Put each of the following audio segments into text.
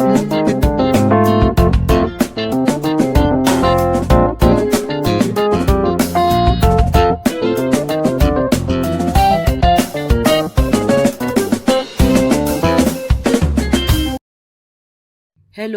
Hello,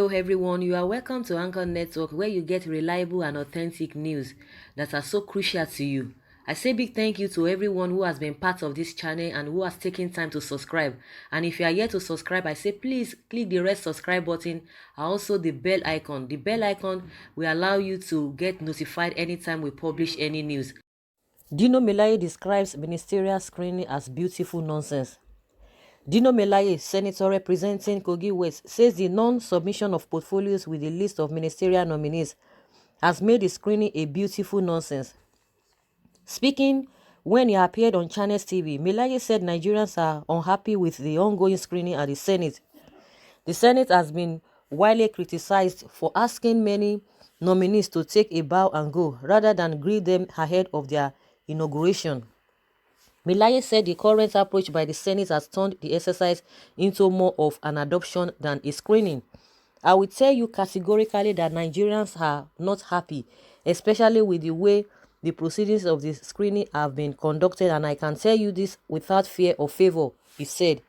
everyone. You are welcome to Anchor Network, where you get reliable and authentic news that are so crucial to you. I say big thank you to everyone who has been part of this channel and who has taken time to subscribe. And if you are yet to subscribe, I say please click the red subscribe button and also the bell icon. The bell icon will allow you to get notified anytime we publish any news. Dino Melaye describes ministerial screening as beautiful nonsense. Dino Melaye, senator representing Kogi West, says the non-submission of portfolios with a list of ministerial nominees has made the screening a beautiful nonsense. Speaking when he appeared on Channels TV, Melaye said Nigerians are unhappy with the ongoing screening at the Senate. The Senate has been widely criticized for asking many nominees to take a bow and go, rather than greet them ahead of their inauguration. Melaye said the current approach by the Senate has turned the exercise into more of an adoption than a screening. I will tell you categorically that Nigerians are not happy, especially with the way the proceedings of the screening have been conducted, and I can tell you this without fear or favor, he said.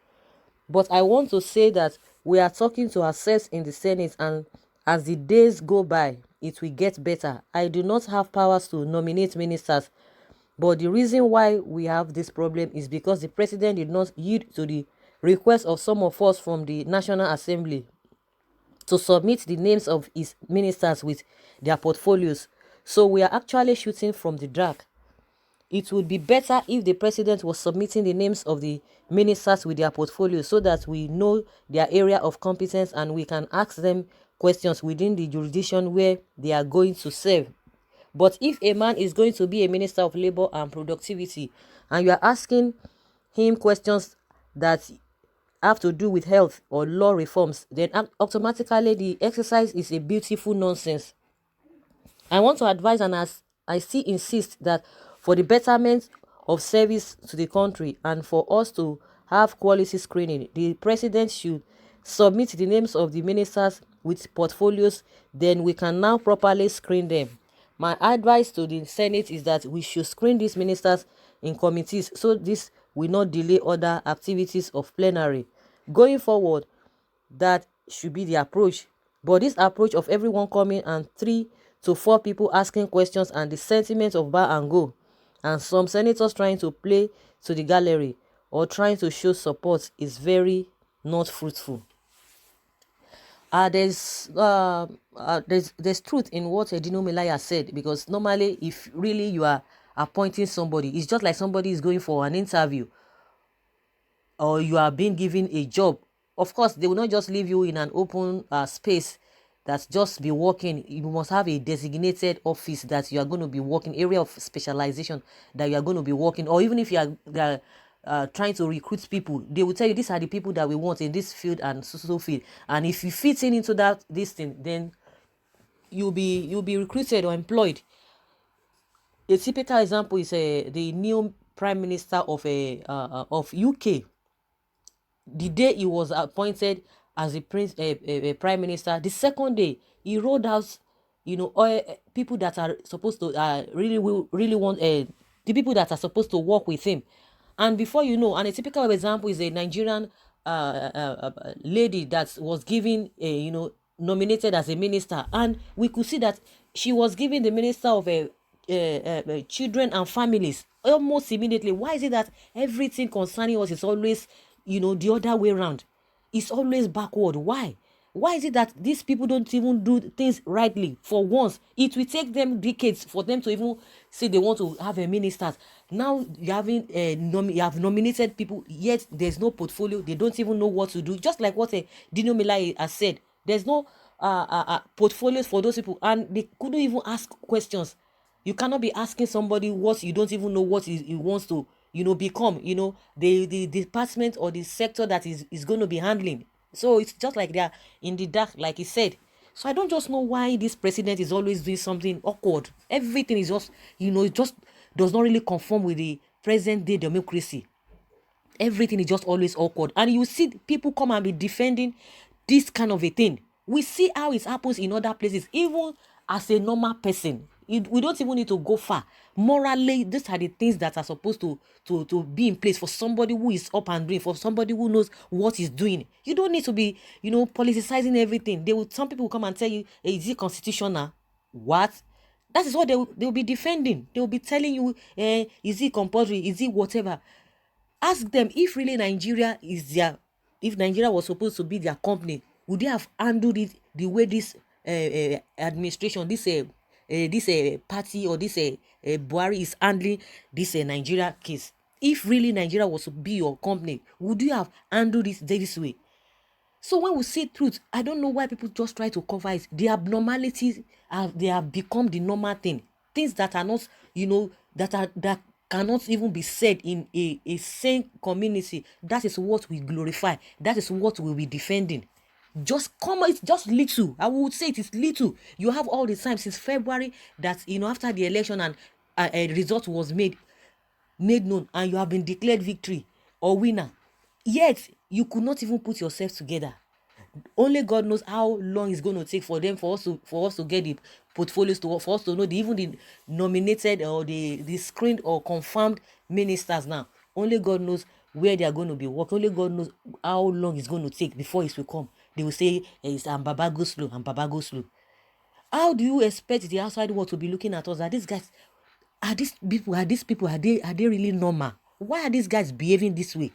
But I want to say that we are talking to ourselves in the Senate, and as the days go by, it will get better. I do not have powers to nominate ministers, but the reason why we have this problem is because the president did not yield to the request of some of us from the National Assembly to submit the names of his ministers with their portfolios. So we are actually shooting from the dark. It would be better if the president was submitting the names of the ministers with their portfolios so that we know their area of competence and we can ask them questions within the jurisdiction where they are going to serve. But if a man is going to be a minister of labor and productivity and you are asking him questions that have to do with health or law reforms, then automatically the exercise is a beautiful nonsense. I want to advise, and as I still insist, that for the betterment of service to the country and for us to have quality screening, the president should submit the names of the ministers with portfolios, then we can now properly screen them. My advice to the Senate is that we should screen these ministers in committees so this will not delay other activities of plenary. Going forward, that should be the approach. But this approach of everyone coming and 3 to 4 people asking questions and the sentiment of bar and go, and some senators trying to play to the gallery or trying to show support is very not fruitful. There's truth in what Dino Melaya said, because normally if really you are appointing somebody, it's just like somebody is going for an interview or you are being given a job. Of course, they will not just leave you in an open space that's just be working. You must have a designated office that you are going to be working, area of specialization that you are going to be working. Or even if you are trying to recruit people, they will tell you these are the people that we want in this field and so field. And if you fit in into this thing, then you'll be recruited or employed. A typical example is the new prime minister of UK. The day he was appointed as a prime minister, the second day he rolled out, people that are supposed to really want the people that are supposed to work with him. And before you know, and a typical example is a Nigerian lady that was given nominated as a minister, and we could see that she was given the minister of children and families almost immediately. Why is it that everything concerning us is always the other way around? It's always backward. Why is it that these people don't even do things rightly for once? It will take them decades for them to even say they want to have a minister. Now you have nominated people, yet there's no portfolio. They don't even know what to do. Just like what Dino Melaye has said, there's no portfolios for those people, and they couldn't even ask questions. You cannot be asking somebody what you don't even know what he wants to become, the department or the sector that is going to be handling. So it's just like they're in the dark, like he said. So I don't just know why this president is always doing something awkward. Everything is just, it just does not really conform with the present day democracy. Everything is just always awkward. And you see people come and be defending this kind of a thing. We see how it happens in other places, even as a normal person. We don't even need to go far. Morally, these are the things that are supposed to be in place for somebody who is up and doing, for somebody who knows what he's doing. You don't need to be, politicizing everything. Some people will come and tell you, hey, is it constitutional? What? That is what they will be defending. They will be telling you, is it compulsory? Is it whatever? Ask them if really if Nigeria was supposed to be their company, would they have handled it the way this administration, this party, or this Buhari is handling this Nigeria case? If really Nigeria was to be your company, would you have handled it this way? So when we say truth, I don't know why people just try to cover it. The abnormalities they have become the normal thing. Things that are not, that cannot even be said in a sane community. That is what we glorify. That is what we will be defending. Just come, it's just little. I would say it is little. You have all the time since February that, after the election and a result was made known, and you have been declared victory or winner, yet you could not even put yourself together. Only God knows how long it's going to take for us to get the portfolios, for us to know even the nominated or the screened or confirmed ministers. Now only God knows where they are going to be working. Only God knows how long it's going to take before it will come. They will say, it's Baba go slow, and Baba go slow. How do you expect the outside world to be looking at us? Are these people, are they really normal? Why are these guys behaving this way?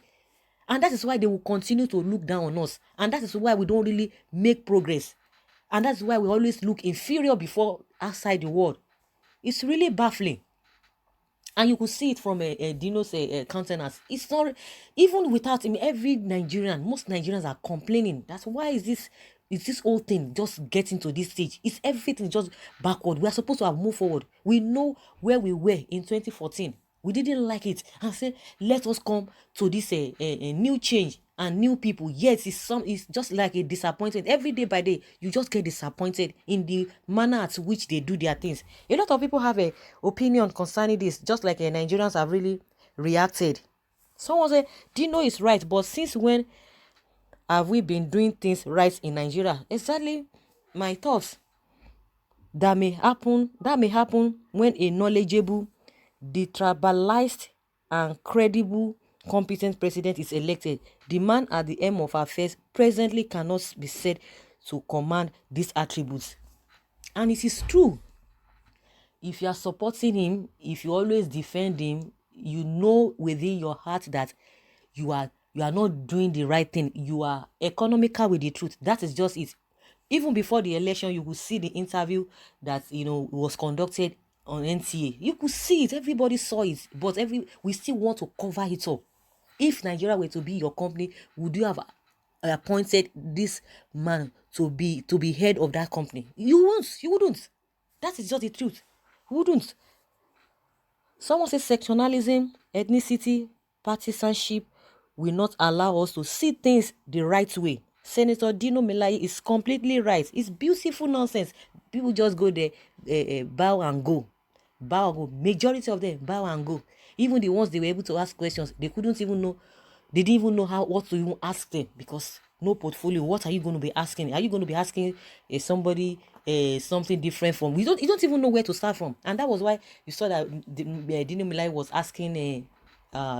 And that is why they will continue to look down on us. And that is why we don't really make progress. And that's why we always look inferior before outside the world. It's really baffling. And you could see it from Dino's countenance. It's not, even without him, most Nigerians are complaining. That's why is this whole thing just getting to this stage? It's everything just backward. We are supposed to have moved forward. We know where we were in 2014. We didn't like it and said, let us come to this a new change and new people. Yes, it's just like a disappointment. Every day by day, you just get disappointed in the manner at which they do their things. A lot of people have an opinion concerning this, just like Nigerians have really reacted. Someone said, Dino is right, but since when have we been doing things right in Nigeria? Exactly my thoughts. That may happen when a knowledgeable, detribalized, and credible, competent president is elected. The man at the helm of affairs presently cannot be said to command these attributes. And it is true. If you are supporting him, if you always defend him, you know within your heart that you are not doing the right thing. You are economical with the truth. That is just it. Even before the election, you could see the interview that was conducted on NTA. You could see it. Everybody saw it. But we still want to cover it up. If Nigeria were to be your company, would you have appointed this man to be head of that company? You wouldn't. That is just the truth. You wouldn't. Someone says sectionalism, ethnicity, partisanship will not allow us to see things the right way. Senator Dino Melaye is completely right. It's beautiful nonsense. People just go there, bow and go. Bow and go. Majority of them bow and go. Even the ones they were able to ask questions, they didn't even know what to even ask them, because no portfolio. What are you going to be asking? Are you going to be asking somebody something different from? You don't even know where to start from. And that was why you saw that Dino Melaye was asking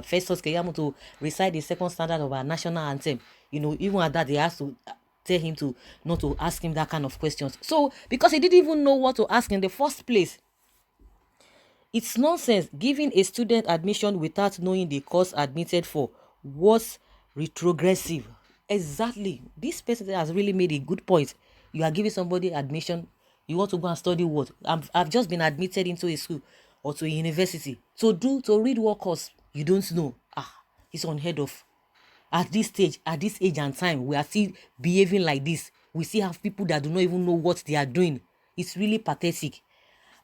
Festus Keyamo to recite the second standard of our national anthem. Even at that, they asked to tell him to not to ask him that kind of questions. So because he didn't even know what to ask in the first place. It's nonsense giving a student admission without knowing the course admitted for was retrogressive. Exactly. This person has really made a good point. You are giving somebody admission. You want to go and study what? I've just been admitted into a school or to a university. To read what course you don't know. It's unheard of. At this stage, at this age and time, we are still behaving like this. We still have people that do not even know what they are doing. It's really pathetic.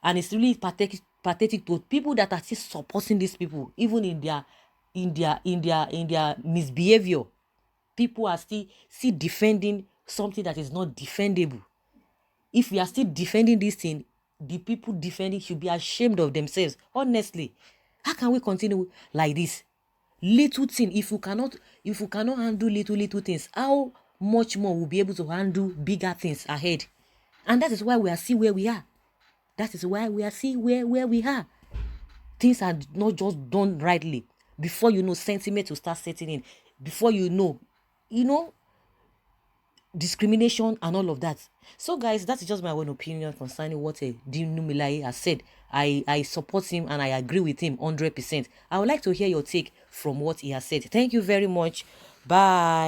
And it's really pathetic to people that are still supporting these people, even in their misbehavior. People are still defending something that is not defendable. If we are still defending this thing, the people defending should be ashamed of themselves. Honestly, how can we continue like this? Little thing, if you cannot handle little things, how much more we'll be able to handle bigger things ahead. And that is why we are still where we are. That is why we are still where we are. Things are not just done rightly. Before you know, sentiment will start setting in. Before you know, discrimination and all of that. So guys, that's just my own opinion concerning what Dino Melaye has said. I support him and I agree with him 100%. I would like to hear your take from what he has said. Thank you very much. Bye.